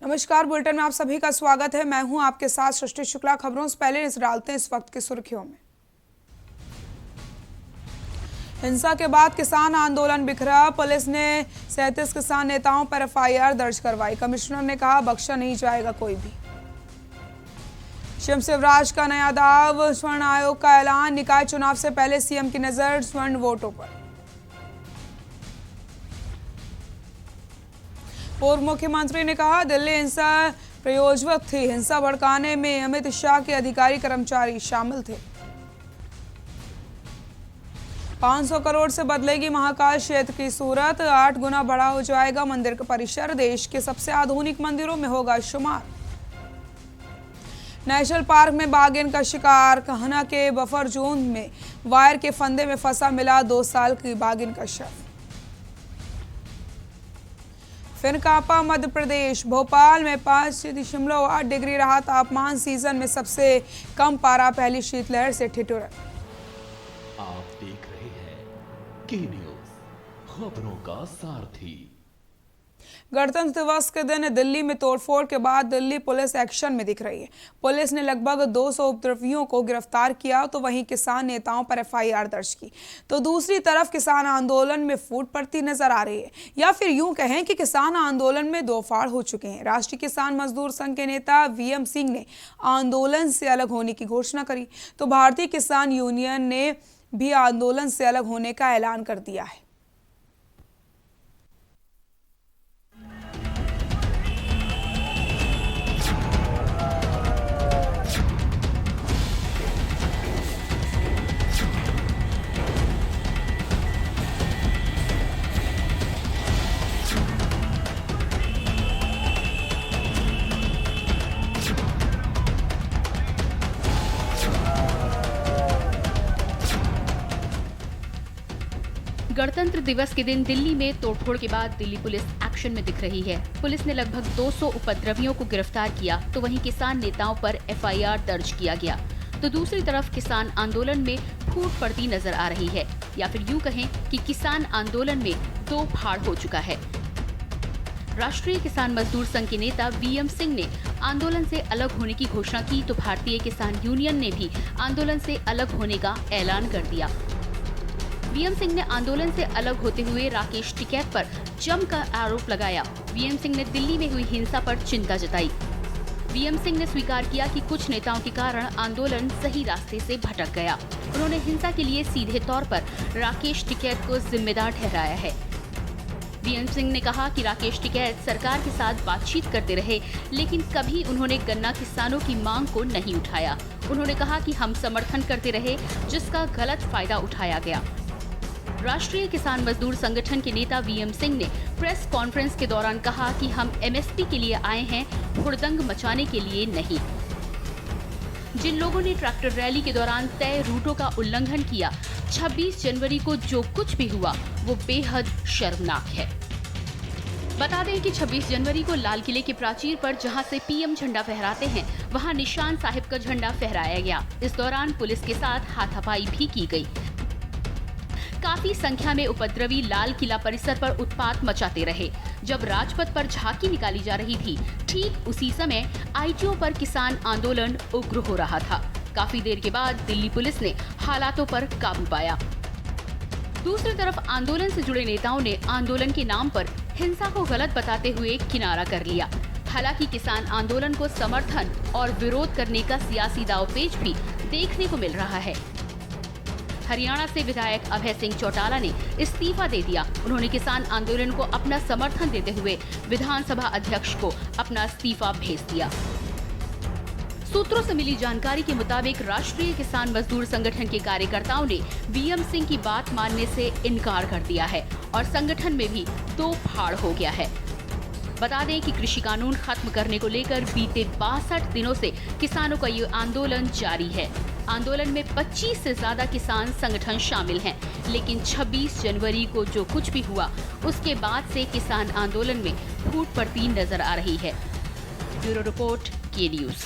नमस्कार, बुलेटिन में आप सभी का स्वागत है। मैं हूं आपके साथ सृष्टि शुक्ला। खबरों से पहले नजर डालते हैं इस वक्त की सुर्खियों में। हिंसा के बाद किसान आंदोलन बिखरा। पुलिस ने 37 किसान नेताओं पर एफआईआर दर्ज करवाई। कमिश्नर ने कहा बख्शा नहीं जाएगा कोई भी। सीएम शिवराज का नया दाव, स्वर्ण आयोग का ऐलान। निकाय चुनाव से पहले सीएम की नजर स्वर्ण वोटों पर। पूर्व मुख्यमंत्री ने कहा दिल्ली हिंसा प्रयोज्वक थी। हिंसा भड़काने में अमित शाह के अधिकारी कर्मचारी शामिल थे। 500 करोड़ से बदलेगी महाकाल क्षेत्र की सूरत। 8 गुना बड़ा हो जाएगा मंदिर का परिसर। देश के सबसे आधुनिक मंदिरों में होगा शुमार। नेशनल पार्क में बाघिन का शिकार। कहना के बफर जोन में वायर के फंदे में फंसा मिला 2 साल की बाघिन का शव। फिर कांपा मध्य प्रदेश। भोपाल में 5.8 डिग्री रहा तापमान। सीजन में सबसे कम पारा। पहली शीतलहर से ठिठुरन। आप देख रहे हैं के न्यूज़, खबरों का सारथी। गणतंत्र दिवस के दिन दिल्ली में तोड़फोड़ के बाद दिल्ली पुलिस एक्शन में दिख रही है। पुलिस ने लगभग 200 उपद्रवियों को गिरफ्तार किया तो वहीं किसान नेताओं पर एफआईआर दर्ज की। तो दूसरी तरफ किसान आंदोलन में फूट पड़ती नजर आ रही है, या फिर यूं कहें कि किसान आंदोलन में दो फाड़ हो चुके हैं। राष्ट्रीय किसान मजदूर संघ के नेता वीएम सिंह ने आंदोलन से अलग होने की घोषणा करी, तो भारतीय किसान यूनियन ने भी आंदोलन से अलग होने का ऐलान कर दिया है। गणतंत्र दिवस के दिन दिल्ली में तोड़फोड़ के बाद दिल्ली पुलिस एक्शन में दिख रही है। पुलिस ने लगभग 200 उपद्रवियों को गिरफ्तार किया तो वहीं किसान नेताओं पर एफआईआर दर्ज किया गया। तो दूसरी तरफ किसान आंदोलन में फूट पड़ती नजर आ रही है, या फिर यूं कहें कि किसान आंदोलन में दो फाड़ हो चुका है। राष्ट्रीय किसान मजदूर संघ के नेता वीएम सिंह ने आंदोलन से अलग होने की घोषणा की तो भारतीय किसान यूनियन ने भी आंदोलन से अलग होने का ऐलान कर दिया। वीएम सिंह ने आंदोलन से अलग होते हुए राकेश टिकैत पर जमकर आरोप लगाया। वीएम सिंह ने दिल्ली में हुई हिंसा पर चिंता जताई। वीएम सिंह ने स्वीकार किया कि कुछ नेताओं के कारण आंदोलन सही रास्ते से भटक गया। उन्होंने हिंसा के लिए सीधे तौर पर राकेश टिकैत को जिम्मेदार ठहराया है। वीएम सिंह ने कहा कि राकेश टिकैत सरकार के साथ बातचीत करते रहे, लेकिन कभी उन्होंने गन्ना किसानों की मांग को नहीं उठाया। उन्होंने कहा कि हम समर्थन करते रहे, जिसका गलत फायदा उठाया गया। राष्ट्रीय किसान मजदूर संगठन के नेता वीएम सिंह ने प्रेस कॉन्फ्रेंस के दौरान कहा कि हम एमएसपी के लिए आए हैं, हुड़दंग मचाने के लिए नहीं। जिन लोगों ने ट्रैक्टर रैली के दौरान तय रूटों का उल्लंघन किया, 26 जनवरी को जो कुछ भी हुआ वो बेहद शर्मनाक है। बता दें कि 26 जनवरी को लाल किले के प्राचीर पर जहां से पीएम झंडा फहराते हैं, वहां निशान साहिब का झंडा फहराया गया। इस दौरान पुलिस के साथ हाथापाई भी की गई। काफी संख्या में उपद्रवी लाल किला परिसर पर उत्पात मचाते रहे। जब राजपथ पर झांकी निकाली जा रही थी, ठीक उसी समय आईटीओ पर किसान आंदोलन उग्र हो रहा था। काफी देर के बाद दिल्ली पुलिस ने हालातों पर काबू पाया। दूसरी तरफ आंदोलन से जुड़े नेताओं ने आंदोलन के नाम पर हिंसा को गलत बताते हुए किनारा कर लिया। हालांकि किसान आंदोलन को समर्थन और विरोध करने का सियासी दांवपेच भी देखने को मिल रहा है। हरियाणा से विधायक अभय सिंह चौटाला ने इस्तीफा दे दिया। उन्होंने किसान आंदोलन को अपना समर्थन देते हुए विधानसभा अध्यक्ष को अपना इस्तीफा भेज दिया। सूत्रों से मिली जानकारी के मुताबिक राष्ट्रीय किसान मजदूर संगठन के कार्यकर्ताओं ने वीएम सिंह की बात मानने से इनकार कर दिया है और संगठन में भी दो फाड़ हो गया है। बता दें कि कृषि कानून खत्म करने को लेकर बीते 62 दिनों से किसानों का ये आंदोलन जारी है। आंदोलन में 25 से ज्यादा किसान संगठन शामिल हैं, लेकिन 26 जनवरी को जो कुछ भी हुआ उसके बाद से किसान आंदोलन में फूट पड़ती नजर आ रही है। ब्यूरो रिपोर्ट, के न्यूज़।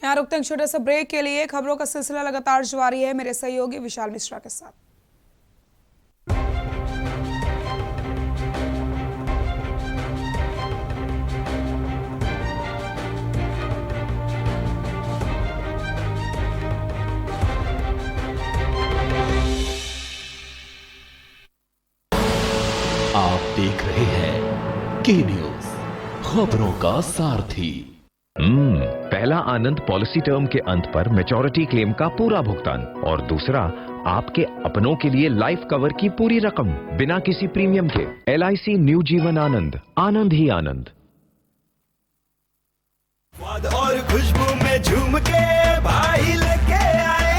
यहाँ रुकते हैं छोटे से ब्रेक के लिए। खबरों का सिलसिला लगातार जारी है मेरे सहयोगी विशाल मिश्रा के साथ। आप देख रहे हैं के न्यूज, खबरों का सारथी। पहला आनंद पॉलिसी टर्म के अंत पर मैच्योरिटी क्लेम का पूरा भुगतान और दूसरा आपके अपनों के लिए लाइफ कवर की पूरी रकम बिना किसी प्रीमियम के। LIC न्यू जीवन आनंद, आनंद ही आनंद। स्वाद और खुशबू में झूम के भाई लेके आए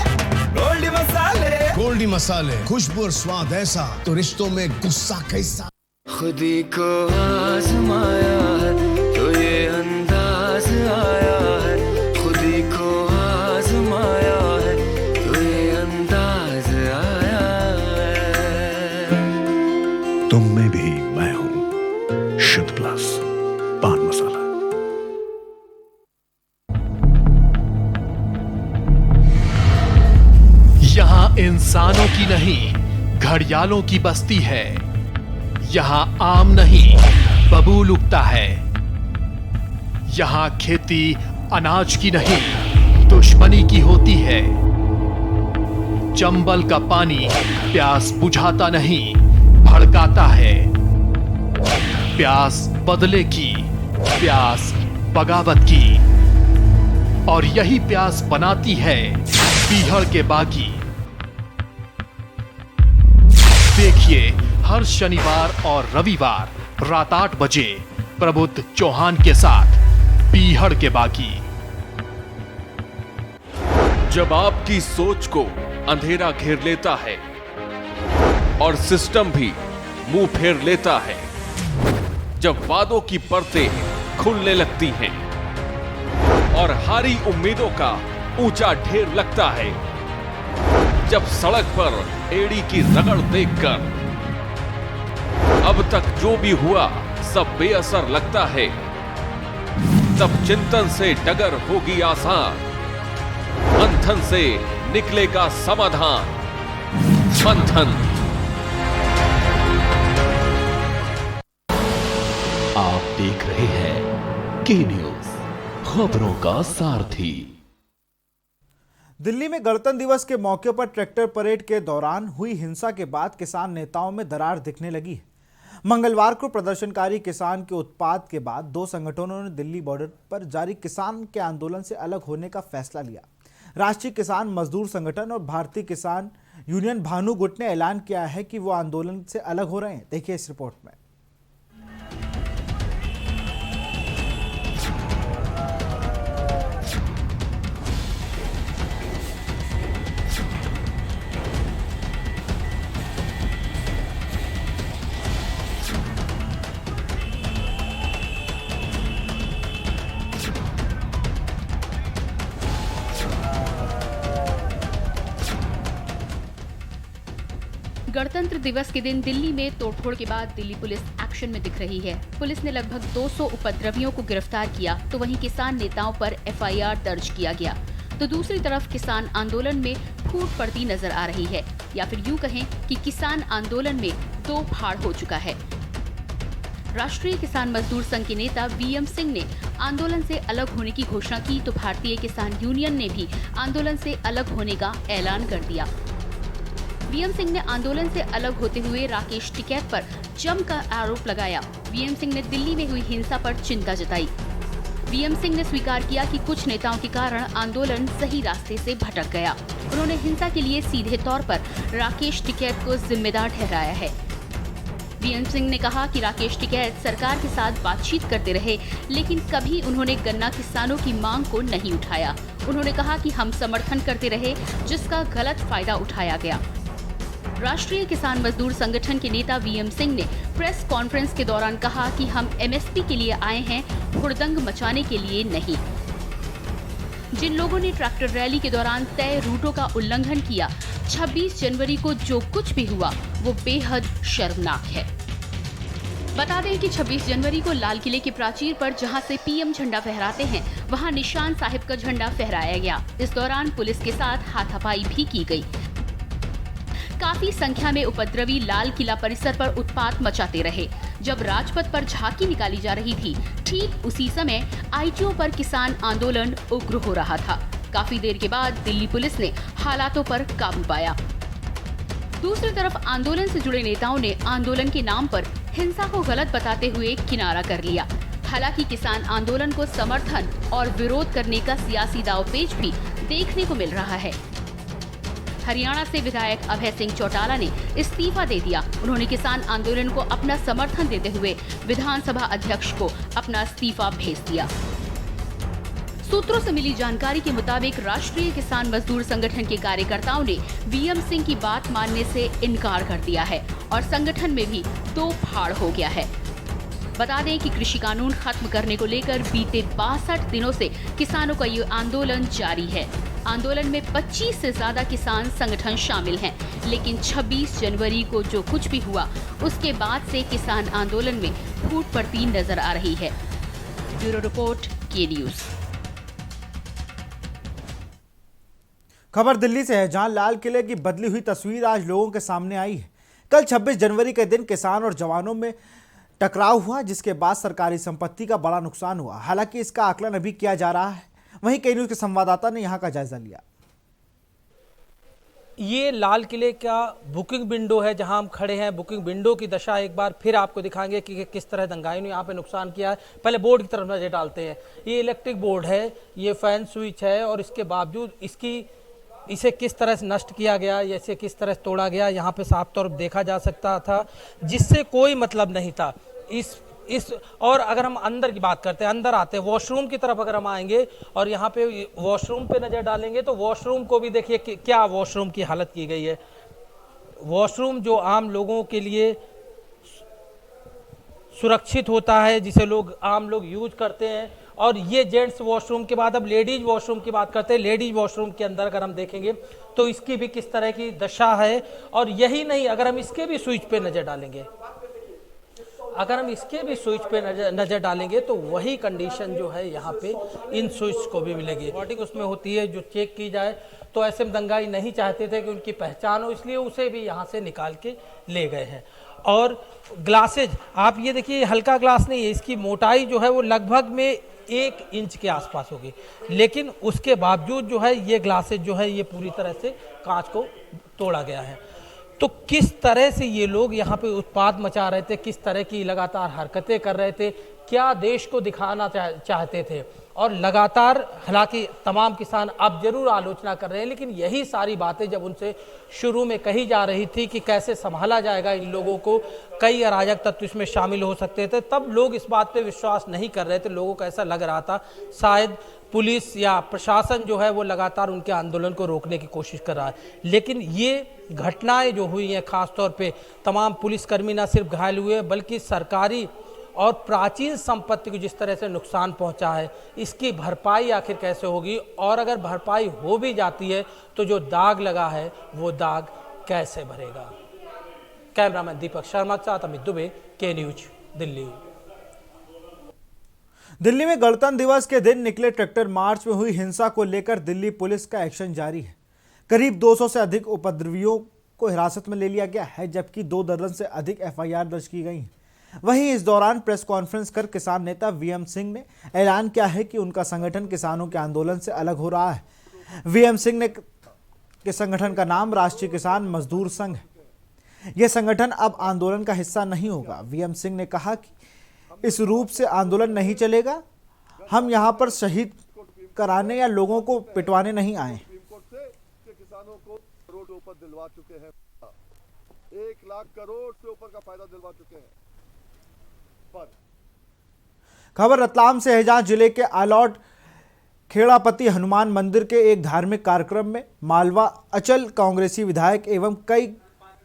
गोल्डी मसाले, खुशबू और स्वाद ऐसा तो रिश्तों में गुस्सा कैसा। खुदी को आजमाया है तो ये अंदाज आया है, खुदी को आजमाया है तो ये अंदाज आया है। तुम में भी मैं हूँ, शुद्ध प्लस पान मसाला। यहाँ इंसानों की नहीं घड़ियालों की बस्ती है। यहाँ आम नहीं बबूल उगता है। यहाँ खेती अनाज की नहीं दुश्मनी की होती है। चंबल का पानी प्यास बुझाता नहीं भड़काता है। प्यास बदले की, प्यास बगावत की, और यही प्यास बनाती है पीहड़ के बागी। देखिए हर शनिवार और रविवार रात 8 बजे प्रबुद्ध चौहान के साथ पीहड़ के बागी। जब आपकी सोच को अंधेरा घेर लेता है और सिस्टम भी मुंह फेर लेता है, जब वादों की परतें खुलने लगती हैं और हारी उम्मीदों का ऊंचा ढेर लगता है, जब सड़क पर एड़ी की रगड़ देखकर अब तक जो भी हुआ सब बेअसर लगता है, तब चिंतन से डगर होगी आसान, मंथन से निकलेगा समाधान। मंथन। आप देख रहे हैं के न्यूज, खबरों का सारथी। दिल्ली में गणतंत्र दिवस के मौके पर ट्रैक्टर परेड के दौरान हुई हिंसा के बाद किसान नेताओं में दरार दिखने लगी है। मंगलवार को प्रदर्शनकारी किसान के उत्पात के बाद दो संगठनों ने दिल्ली बॉर्डर पर जारी किसान के आंदोलन से अलग होने का फैसला लिया। राष्ट्रीय किसान मजदूर संगठन और भारतीय किसान यूनियन भानु गुट ने ऐलान किया है कि वो आंदोलन से अलग हो रहे हैं। देखिए इस रिपोर्ट में। गणतंत्र दिवस के दिन दिल्ली में तोड़फोड़ के बाद दिल्ली पुलिस एक्शन में दिख रही है। पुलिस ने लगभग 200 उपद्रवियों को गिरफ्तार किया तो वहीं किसान नेताओं पर FIR दर्ज किया गया। तो दूसरी तरफ किसान आंदोलन में फूट पड़ती नजर आ रही है, या फिर यूं कहें कि किसान आंदोलन में दो फाड़ हो चुका है। राष्ट्रीय किसान मजदूर संघ के नेता VM सिंह ने आंदोलन से अलग होने की घोषणा की तो भारतीय किसान यूनियन ने भी आंदोलन से अलग होने का ऐलान कर दिया। VM सिंह ने आंदोलन से अलग होते हुए राकेश टिकैत पर जमकर आरोप लगाया। VM सिंह ने दिल्ली में हुई हिंसा पर चिंता जताई। VM सिंह ने स्वीकार किया कि कुछ नेताओं के कारण आंदोलन सही रास्ते से भटक गया। उन्होंने हिंसा के लिए सीधे तौर पर राकेश टिकैत को जिम्मेदार ठहराया है। VM सिंह ने कहा कि राकेश टिकैत सरकार के साथ बातचीत करते रहे, लेकिन कभी उन्होंने गन्ना किसानों की मांग को नहीं उठाया। उन्होंने कहा कि हम समर्थन करते रहे, जिसका गलत फायदा उठाया गया। राष्ट्रीय किसान मजदूर संगठन के नेता VM सिंह ने प्रेस कॉन्फ्रेंस के दौरान कहा कि हम MSP के लिए आए हैं, हुड़दंग मचाने के लिए नहीं। जिन लोगों ने ट्रैक्टर रैली के दौरान तय रूटों का उल्लंघन किया, 26 जनवरी को जो कुछ भी हुआ वो बेहद शर्मनाक है। बता दें कि 26 जनवरी को लाल किले के प्राचीर पर जहां से PM झंडा फहराते हैं, वहां निशान साहिब का झंडा फहराया गया। इस दौरान पुलिस के साथ हाथापाई भी की गई। काफी संख्या में उपद्रवी लाल किला परिसर पर उत्पात मचाते रहे। जब राजपथ पर झांकी निकाली जा रही थी, ठीक उसी समय ITO पर किसान आंदोलन उग्र हो रहा था। काफी देर के बाद दिल्ली पुलिस ने हालातों पर काबू पाया। दूसरी तरफ आंदोलन से जुड़े नेताओं ने आंदोलन के नाम पर हिंसा को गलत बताते हुए किनारा कर लिया। हालांकि किसान आंदोलन को समर्थन और विरोध करने का सियासी दांवपेच भी देखने को मिल रहा है। हरियाणा से विधायक अभय सिंह चौटाला ने इस्तीफा दे दिया। उन्होंने किसान आंदोलन को अपना समर्थन देते हुए विधानसभा अध्यक्ष को अपना इस्तीफा भेज दिया। सूत्रों से मिली जानकारी के मुताबिक राष्ट्रीय किसान मजदूर संगठन के कार्यकर्ताओं ने वीएम सिंह की बात मानने से इनकार कर दिया है और संगठन में भी दो फाड़ हो गया है। बता दें कि कृषि कानून खत्म करने को लेकर बीते 62 दिनों से किसानों का ये आंदोलन जारी है। आंदोलन में 25 से ज्यादा किसान संगठन शामिल हैं, लेकिन 26 जनवरी को जो कुछ भी हुआ उसके बाद से किसान आंदोलन में फूट पड़ती नजर आ रही है। ब्यूरो रिपोर्ट, के न्यूज। खबर दिल्ली से है, जहां लाल किले की बदली हुई तस्वीर आज लोगों के सामने आई है। कल 26 जनवरी के दिन किसान और जवानों में टकराव हुआ, जिसके बाद सरकारी संपत्ति का बड़ा नुकसान हुआ। हालांकि इसका आकलन अभी किया जा रहा है। वहीं के न्यूज के संवाददाता ने यहां का जायजा लिया। ये लाल किले का बुकिंग विंडो है, जहां हम खड़े हैं। बुकिंग विंडो की दशा एक बार फिर आपको दिखाएंगे कि किस तरह दंगाइयों ने यहाँ पे नुकसान किया है। पहले बोर्ड की तरफ नजर डालते हैं। ये इलेक्ट्रिक बोर्ड है, ये फैन स्विच है, और इसके बावजूद इसे किस तरह से नष्ट किया गया, इसे किस तरह से तोड़ा गया, यहाँ पे साफ तौर पर देखा जा सकता था, जिससे कोई मतलब नहीं था। और अगर हम अंदर की बात करते हैं, अंदर आते हैं, वॉशरूम की तरफ अगर हम आएंगे और यहाँ पे वॉशरूम पे नज़र डालेंगे तो वॉशरूम को भी देखिए क्या वॉशरूम की हालत की गई है। वॉशरूम जो आम लोगों के लिए सुरक्षित होता है, जिसे आम लोग यूज करते हैं, और ये जेंट्स वॉशरूम के बाद अब लेडीज वॉशरूम की बात करते हैं। लेडीज वॉशरूम के अंदर अगर हम देखेंगे तो इसकी भी किस तरह की दशा है। और यही नहीं, अगर हम इसके भी स्विच पे नज़र डालेंगे तो वही कंडीशन जो है यहाँ पे इन स्विच को भी मिलेगी। रिकॉर्डिंग उसमें होती है जो चेक की जाए, तो ऐसे में दंगाई नहीं चाहते थे कि उनकी पहचान हो, इसलिए उसे भी यहाँ से निकाल के ले गए हैं। और ग्लासेज आप ये देखिए, हल्का ग्लास नहीं है, इसकी मोटाई जो है वो लगभग में 1 इंच के आसपास होगी, लेकिन उसके बावजूद जो है ये ग्लासेज जो है ये पूरी तरह से कांच को तोड़ा गया है। तो किस तरह से ये लोग यहाँ पे उत्पात मचा रहे थे, किस तरह की लगातार हरकतें कर रहे थे, क्या देश को दिखाना चाहते थे। और लगातार, हालांकि तमाम किसान अब जरूर आलोचना कर रहे हैं, लेकिन यही सारी बातें जब उनसे शुरू में कही जा रही थी कि कैसे संभाला जाएगा इन लोगों को, कई अराजक तत्व इसमें शामिल हो सकते थे, तब लोग इस बात पे विश्वास नहीं कर रहे थे। लोगों को ऐसा लग रहा था शायद पुलिस या प्रशासन जो है वो लगातार उनके आंदोलन को रोकने की कोशिश कर रहा है। लेकिन ये घटनाएं जो हुई हैं, खासतौर पे तमाम पुलिसकर्मी न सिर्फ घायल हुए, बल्कि सरकारी और प्राचीन संपत्ति को जिस तरह से नुकसान पहुंचा है, इसकी भरपाई आखिर कैसे होगी, और अगर भरपाई हो भी जाती है तो जो दाग लगा है वो दाग कैसे भरेगा। कैमरामैन दीपक शर्मा के साथ अमित दुबे, के न्यूज, दिल्ली। दिल्ली में गणतंत्र दिवस के दिन निकले ट्रैक्टर मार्च में हुई हिंसा को लेकर दिल्ली पुलिस का एक्शन जारी है। करीब 200 से अधिक उपद्रवियों को हिरासत में ले लिया गया है, जबकि 2 दर्जन से अधिक एफआईआर दर्ज की गई हैं। वहीं इस दौरान प्रेस कॉन्फ्रेंस कर किसान नेता वीएम सिंह ने ऐलान किया है कि उनका संगठन किसानों के आंदोलन से अलग हो रहा है। वीएम सिंह के संगठन का नाम राष्ट्रीय किसान मजदूर संघ है। यह संगठन अब आंदोलन का हिस्सा नहीं होगा। वीएम सिंह ने कहा कि इस रूप से आंदोलन नहीं चलेगा। हम यहां पर शहीद कराने या लोगों को पिटवाने नहीं आए। किसानों को करोड़ ऊपर दिलवा चुके हैं, 1 लाख करोड़ से ऊपर का फायदा दिलवा चुके हैं। खबर रतलाम से है, जहां जिले के आलौट खेड़ापति हनुमान मंदिर के एक धार्मिक कार्यक्रम में मालवा अचल कांग्रेसी विधायक एवं कई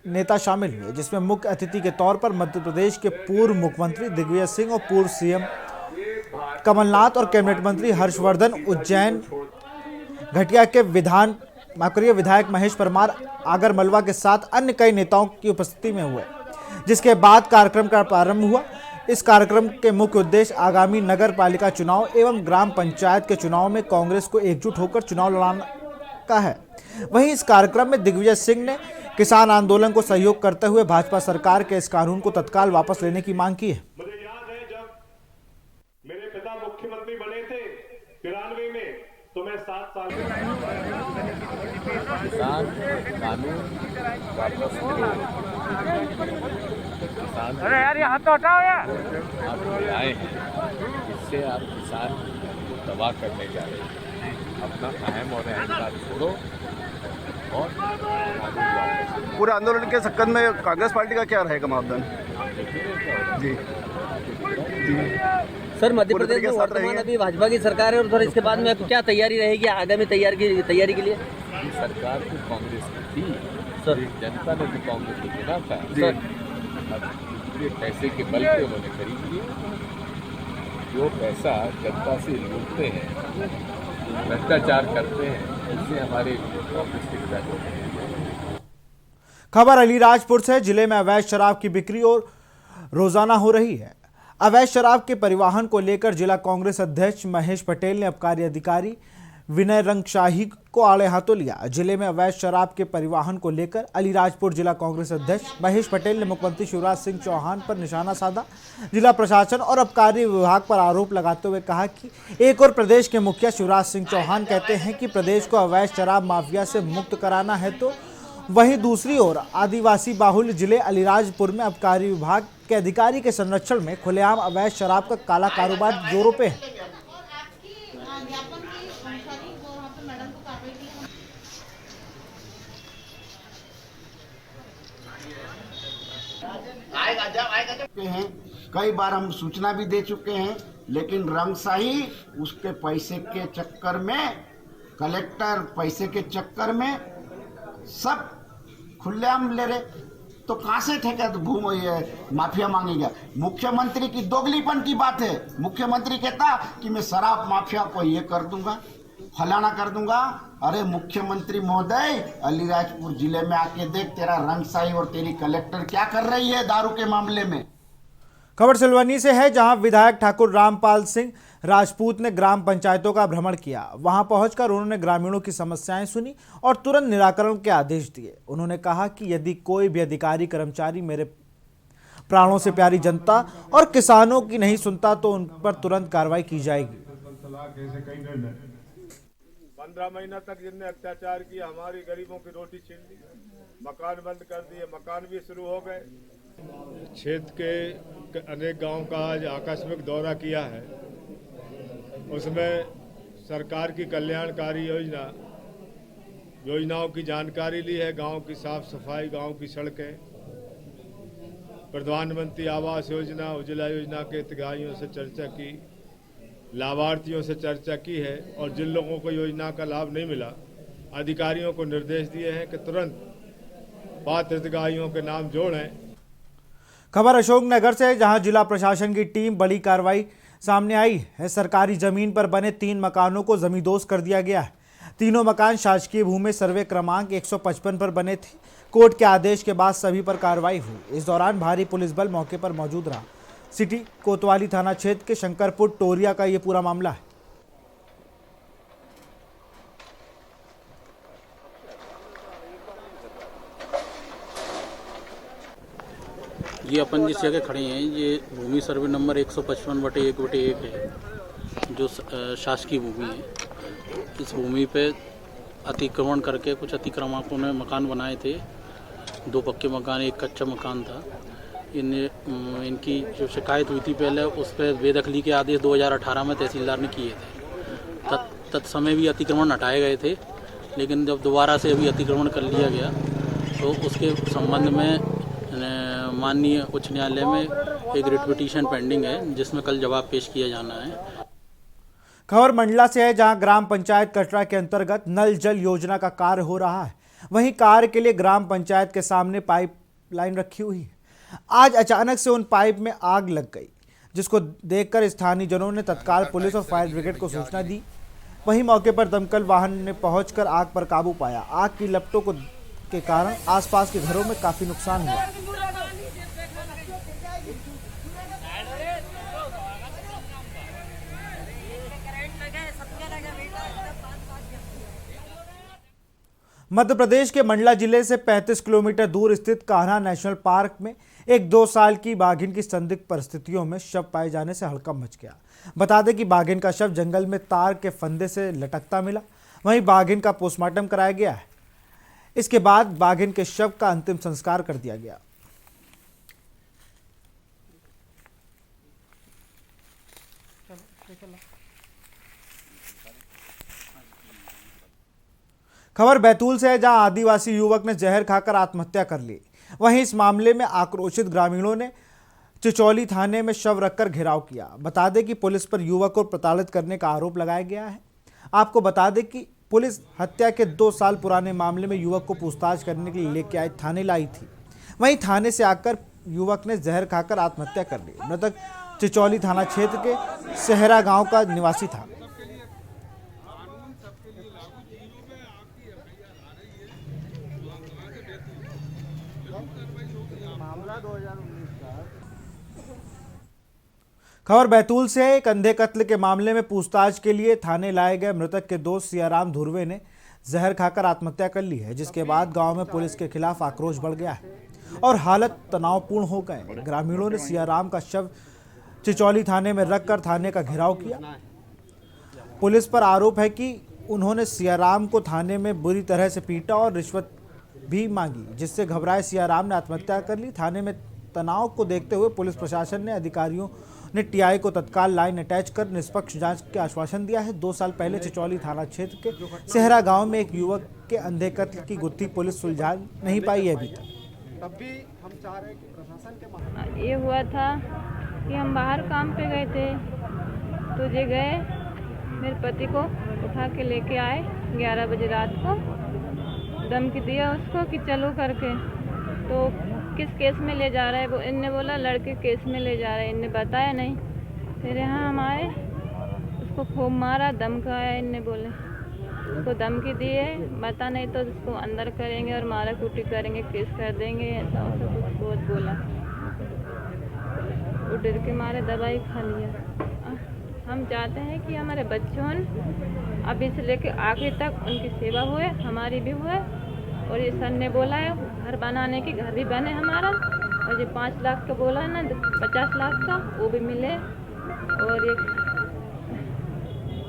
नेता शामिल हुए, जिसमें मुख्य अतिथि के तौर पर मध्य प्रदेश के पूर्व मुख्यमंत्री दिग्विजय सिंह और पूर्व सीएम कमलनाथ और कैबिनेट मंत्री हर्षवर्धन, उज्जैन घटिया के विधायक महेश परमार आगर मलवा के साथ अन्य कई नेताओं की उपस्थिति में हुए, जिसके बाद कार्यक्रम का प्रारंभ हुआ। इस कार्यक्रम के मुख्य उद्देश्य आगामी नगर पालिका चुनाव एवं ग्राम पंचायत के चुनाव में कांग्रेस को एकजुट होकर चुनाव लड़ाना का है। वहीं इस कार्यक्रम में दिग्विजय सिंह ने किसान आंदोलन को सहयोग करते हुए भाजपा सरकार के इस कानून को तत्काल वापस लेने की मांग की है। मुझे याद है जब मेरे पिता मुख्यमंत्री बने थे 93 में, तो मैं 7 साल किसान कानून वापस लो, किसान किसान, अरे यार ये हाथ तो हटाओ यार, आप ले आए हैं, इससे आप किसान को तबाह करने जा रहे हैं। अपना अहम और अहंकार छोड़ो और पूरे आंदोलन के सक्कत में कांग्रेस पार्टी का क्या रहेगा मापदंड? जी सर, मध्य प्रदेश में वर्तमान अभी भाजपा की सरकार है और सर इसके बाद में क्या तैयारी रहेगी आगामी तैयारी के लिए? सरकार तो कांग्रेस की थी सर, जनता ने तो कांग्रेस को चुना था सर। अब ये पैसे के बल पे उन्होंने खरीद लिए। जो पैसा जनता से लूटते हैं, भ्रष्टाचार करते हैं, इससे हमारे कांग्रेस के विधायक। खबर अलीराजपुर से। जिले में अवैध शराब की बिक्री और रोजाना हो रही है। अवैध शराब के परिवहन को लेकर जिला कांग्रेस अध्यक्ष महेश पटेल ने आबकारी अधिकारी विनय रंगशाही को आड़े हाथों लिया। जिले में अवैध शराब के परिवहन को लेकर अलीराजपुर जिला कांग्रेस अध्यक्ष महेश पटेल ने मुख्यमंत्री शिवराज सिंह चौहान पर निशाना साधा। जिला प्रशासन और आबकारी विभाग पर आरोप लगाते हुए कहा कि एक और प्रदेश के मुखिया शिवराज सिंह चौहान कहते हैं कि प्रदेश को अवैध शराब माफिया से मुक्त कराना है, तो वहीं दूसरी ओर आदिवासी बाहुल्य जिले अलीराजपुर में आबकारी विभाग के अधिकारी के संरक्षण में खुलेआम अवैध शराब का काला कारोबार जोरों पे है। हैं, कई बार हम सूचना भी दे चुके हैं, लेकिन रंगशाही उसके पैसे के चक्कर में, कलेक्टर पैसे के चक्कर में सब खुलेआम ले रहे, तो कहां से ठेका माफिया मांगेगा? मुख्यमंत्री की दोगलीपन की बात है। मुख्यमंत्री कहता कि मैं शराब माफिया को ये कर दूंगा, फलाना कर दूंगा। अरे मुख्यमंत्री महोदय, अलीराजपुर जिले में आके देख, तेरा रंगशाही और तेरी कलेक्टर क्या कर रही है दारू के मामले में। खबर सिलवनी से है, जहां विधायक ठाकुर रामपाल सिंह राजपूत ने ग्राम पंचायतों का भ्रमण किया। वहां पहुंचकर उन्होंने ग्रामीणों की समस्याएं सुनी और तुरंत निराकरण के आदेश दिए। उन्होंने कहा कि यदि कोई भी अधिकारी कर्मचारी मेरे प्राणों से प्यारी जनता और किसानों की नहीं सुनता तो उन पर तुरंत कार्रवाई की जाएगी। 15 महीना तक जिनने अत्याचार किया, हमारी गरीबों की रोटी छीन ली, मकान बंद कर दिए, मकान भी शुरू हो गए। क्षेत्र के अनेक गांव का आज आकस्मिक दौरा किया है। उसमें सरकार की कल्याणकारी योजनाओं की जानकारी ली है। गांव की साफ सफाई, गांव की सड़कें, प्रधानमंत्री आवास योजना, उज्ज्वला योजना के हितग्राहियों से चर्चा की, लाभार्थियों से चर्चा की है और जिन लोगों को योजना का लाभ नहीं मिला, अधिकारियों को निर्देश दिए हैं कि तुरंत पात्र हितग्राहियों के नाम जोड़ें। खबर अशोकनगर से, जहां जिला प्रशासन की टीम बड़ी कार्रवाई सामने आई है। सरकारी जमीन पर बने 3 मकानों को जमींदोज कर दिया गया है। तीनों मकान शासकीय भूमि सर्वे क्रमांक 155 पर बने थे। कोर्ट के आदेश के बाद सभी पर कार्रवाई हुई। इस दौरान भारी पुलिस बल मौके पर मौजूद रहा। सिटी कोतवाली थाना क्षेत्र के शंकरपुर टोरिया का ये पूरा मामला है। ये अपन जिस जगह खड़े हैं, ये भूमि सर्वे नंबर 155/1/1 है, जो शासकीय भूमि है। इस भूमि पे अतिक्रमण करके कुछ अतिक्रमकों ने मकान बनाए थे। 2 पक्के मकान, 1 कच्चा मकान था। इनकी जो शिकायत हुई थी पहले, उस पर बेदखली के आदेश 2018 में तहसीलदार ने किए थे। तत्समय भी अतिक्रमण हटाए गए थे, लेकिन जब दोबारा से अभी अतिक्रमण कर लिया गया तो उसके संबंध में माननीय उच्च न्यायालय में एक रिट पिटीशन पेंडिंग है, जिसमें कल जवाब पेश किया जाना है। खबर मंडला से है, जहां ग्राम पंचायत कटरा के अंतर्गत नल जल योजना का कार्य हो रहा है। वहीं कार्य के लिए ग्राम पंचायत के सामने पाइप लाइन रखी हुई है। आज अचानक से उन पाइप में आग लग गई, जिसको देखकर स्थानीय जनों ने तत्काल पुलिस और फायर ब्रिगेड को सूचना दी। वहीं मौके पर दमकल वाहन ने पहुंचकर आग पर काबू पाया। आग की लपटों के कारण आसपास के घरों में काफी नुकसान हुआ। मध्य प्रदेश के मंडला जिले से 35 किलोमीटर दूर स्थित कान्हा नेशनल पार्क में एक 2 साल की बाघिन की संदिग्ध परिस्थितियों में शव पाए जाने से हड़कंप मच गया। बता दें कि बाघिन का शव जंगल में तार के फंदे से लटकता मिला। वहीं बाघिन का पोस्टमार्टम कराया गया है। इसके बाद बाघिन के शव का अंतिम संस्कार कर दिया गया। खबर बैतूल से है, जहां आदिवासी युवक ने जहर खाकर आत्महत्या कर ली। वहीं इस मामले में आक्रोशित ग्रामीणों ने चिचौली थाने में शव रखकर घेराव किया। बता दें कि पुलिस पर युवक को प्रताड़ित करने का आरोप लगाया गया है। आपको बता दें कि पुलिस हत्या के 2 साल पुराने मामले में युवक को पूछताछ करने के लिए लेके थाने लाई थी। वहीं थाने से आकर युवक ने जहर खाकर आत्महत्या कर ली। मृतक चिचौली थाना क्षेत्र के सहरा गांव का निवासी था। खबर बैतूल से है। एक अंधे कत्ल के मामले में पूछताछ के लिए थाने लाए गए मृतक के दोस्त सियाराम धुर्वे ने जहर खाकर आत्महत्या कर ली है, जिसके बाद गांव में पुलिस के खिलाफ आक्रोश बढ़ गया है और हालत तनावपूर्ण हो गए। ग्रामीणों ने सियाराम का शव चिचौली थाने में रखकर थाने का घेराव किया। पुलिस पर आरोप है कि उन्होंने सियाराम को थाने में बुरी तरह से पीटा और रिश्वत भी मांगी, जिससे घबराए सियाराम ने आत्महत्या कर ली। थाने में तनाव को देखते हुए पुलिस प्रशासन ने अधिकारियों ने टीआई को तत्काल लाइन अटैच कर निष्पक्ष जांच के आश्वासन दिया है। 2 साल पहले चिचौली थाना क्षेत्र के सहरा गांव में एक युवक के अंधे कत्ल की गुत्थी पुलिस सुलझा नहीं पाई है अभी तक। तब भी हम चाह रहे हैं कि प्रशासन के ये हुआ था कि हम बाहर काम पे गए थे, तो जे गए मेरे पति को उठा के लेके आए 11 बजे रात को, धमकी दिया उसको कि चलो करके। तो किस केस में ले जा रहा है, वो इनने बोला लड़के केस में ले जा रहे हैं, इनने बताया नहीं। फिर यहाँ हम आए, उसको खूब मारा, धमकाया, इनने बोले उसको धमकी दी है, बता नहीं तो उसको अंदर करेंगे और मारा कूटी करेंगे, केस कर देंगे, ऐसा कुछ बहुत बोला। वो डर के मारे दवाई खा लिया। हम चाहते हैं कि हमारे बच्चों अभी से लेके आखिर तक उनकी सेवा हुए, हमारी भी हुए। और ये सर ने बोला है घर बनाने की, घर भी बने हमारा, और ये 5 लाख का बोला है ना, 50 लाख का वो भी मिले। और एक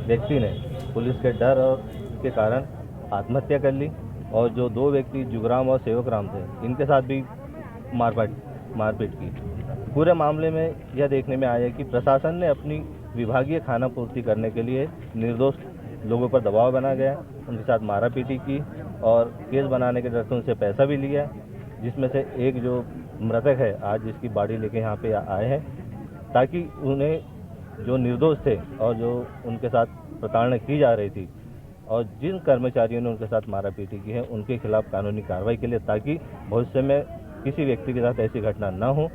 व्यक्ति ने पुलिस के डर और के कारण आत्महत्या कर ली, और जो 2 व्यक्ति जुगराम और सेवकराम थे, इनके साथ भी मारपीट की। पूरे मामले में यह देखने में आया कि प्रशासन ने अपनी विभागीय खाना पूर्ति करने के लिए निर्दोष लोगों पर दबाव बना गया, उनके साथ मारापीटी की और केस बनाने के डर से उनसे पैसा भी लिया, जिसमें से एक जो मृतक है आज जिसकी बॉडी लेके यहाँ पे आए हैं, ताकि उन्हें जो निर्दोष थे और जो उनके साथ प्रताड़ना की जा रही थी और जिन कर्मचारियों ने उनके साथ मारापीटी की है उनके खिलाफ कानूनी कार्रवाई के लिए, ताकि भविष्य में किसी व्यक्ति के साथ ऐसी घटना न हो।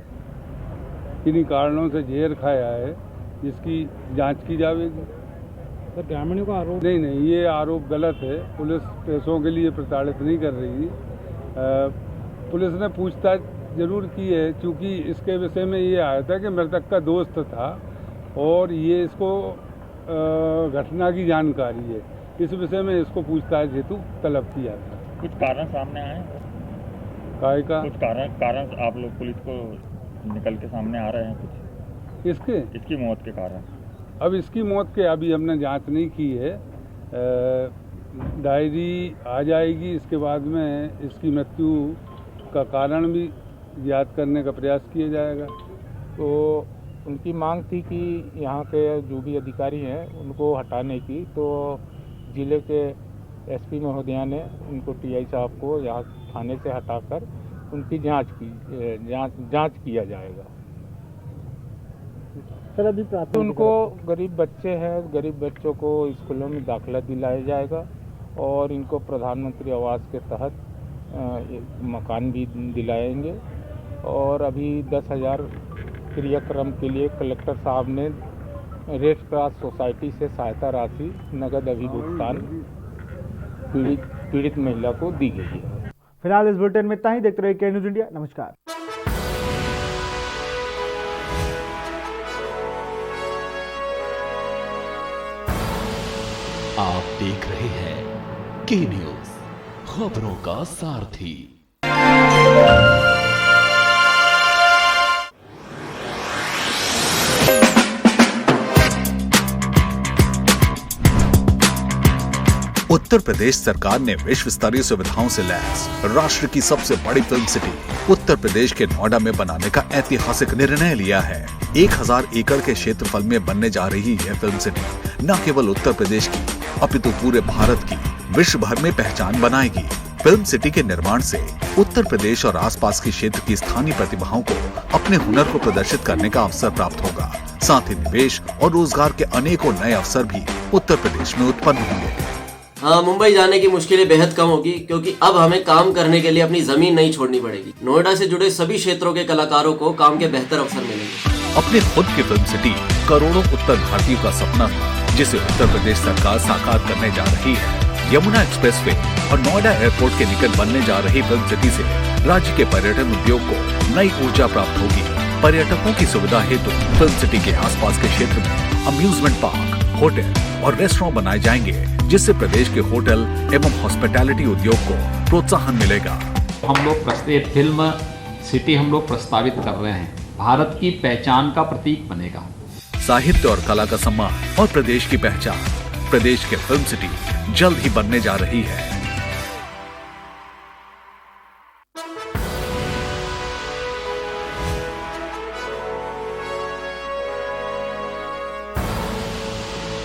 किन्हीं कारणों से जहर खाया है जिसकी जांच की जाएगी। सर ग्रामीणों का आरोप नहीं, ये आरोप गलत है। पुलिस पैसों के लिए प्रताड़ित नहीं कर रही। पुलिस ने पूछताछ जरूर की है, क्योंकि इसके विषय में ये आया था कि मृतक का दोस्त था और ये इसको घटना की जानकारी है, इस विषय में इसको पूछताछ हेतु तलब किया था। कुछ कारण सामने आए, काय का कुछ कारण आप लोग पुलिस को निकल के सामने आ रहे हैं कुछ इसकी मौत के कारण? अब इसकी मौत के अभी हमने जांच नहीं की है, डायरी आ जाएगी, इसके बाद में इसकी मृत्यु का कारण भी ज्ञात करने का प्रयास किया जाएगा। तो उनकी मांग थी कि यहाँ के जो भी अधिकारी हैं उनको हटाने की, तो जिले के एसपी महोदया ने उनको टीआई साहब को यहाँ थाने से हटाकर उनकी जांच किया जाएगा। सर अभी उनको गरीब बच्चे हैं, गरीब बच्चों को स्कूलों में दाखिला दिलाया जाएगा और इनको प्रधानमंत्री आवास के तहत मकान भी दिलाएंगे। और अभी 10,000 क्रियाक्रम के लिए कलेक्टर साहब ने रेड क्रॉस सोसाइटी से सहायता राशि नगद अभिभुगतान पीड़ित महिला को दी गई है। फिलहाल इस बुलेटिन में इतना ही। देखते रहिए के न्यूज़ इंडिया। नमस्कार। आप देख रहे हैं के न्यूज़, खबरों का सारथी। उत्तर प्रदेश सरकार ने विश्व स्तरीय सुविधाओं से लैस राष्ट्र की सबसे बड़ी फिल्म सिटी उत्तर प्रदेश के नोएडा में बनाने का ऐतिहासिक निर्णय लिया है। 1000 एकड़ के क्षेत्रफल में बनने जा रही यह फिल्म सिटी न केवल उत्तर प्रदेश की अपितु पूरे भारत की विश्व भर में पहचान बनाएगी। फिल्म सिटी के निर्माण से उत्तर प्रदेश और आसपास के क्षेत्र की स्थानीय प्रतिभाओं को अपने हुनर को प्रदर्शित करने का अवसर प्राप्त होगा। साथ ही निवेश और रोजगार के अनेकों नए अवसर भी उत्तर प्रदेश में उत्पन्न होंगे। हाँ, मुंबई जाने की मुश्किलें बेहद कम होगी क्योंकि अब हमें काम करने के लिए अपनी जमीन नहीं छोड़नी पड़ेगी। नोएडा से जुड़े सभी क्षेत्रों के कलाकारों को काम के बेहतर अवसर मिलेंगे। अपने खुद की फिल्म सिटी करोड़ों उत्तर भारतीयों का सपना था, जिसे उत्तर प्रदेश सरकार साकार करने जा रही है। यमुना एक्सप्रेसवे और नोएडा एयरपोर्ट के निकट बनने जा रही फिल्म सिटी से राज्य के पर्यटन उद्योग को नई ऊर्जा प्राप्त होगी। पर्यटकों की सुविधा हेतु फिल्म सिटी के आसपास के क्षेत्र में अम्यूजमेंट पार्क, होटल और रेस्टोरेंट बनाए जाएंगे, जिससे प्रदेश के होटल एवं हॉस्पिटैलिटी उद्योग को प्रोत्साहन मिलेगा। हम लोग फिल्म सिटी हम लोग प्रस्तावित कर रहे हैं, भारत की पहचान का प्रतीक बनेगा। साहित्य और कला का सम्मान और प्रदेश की पहचान, प्रदेश के फिल्म सिटी जल्द ही बनने जा रही है।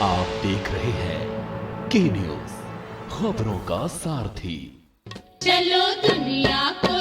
आप देख रहे हैं के न्यूज, खबरों का सारथी। चलो दुनिया को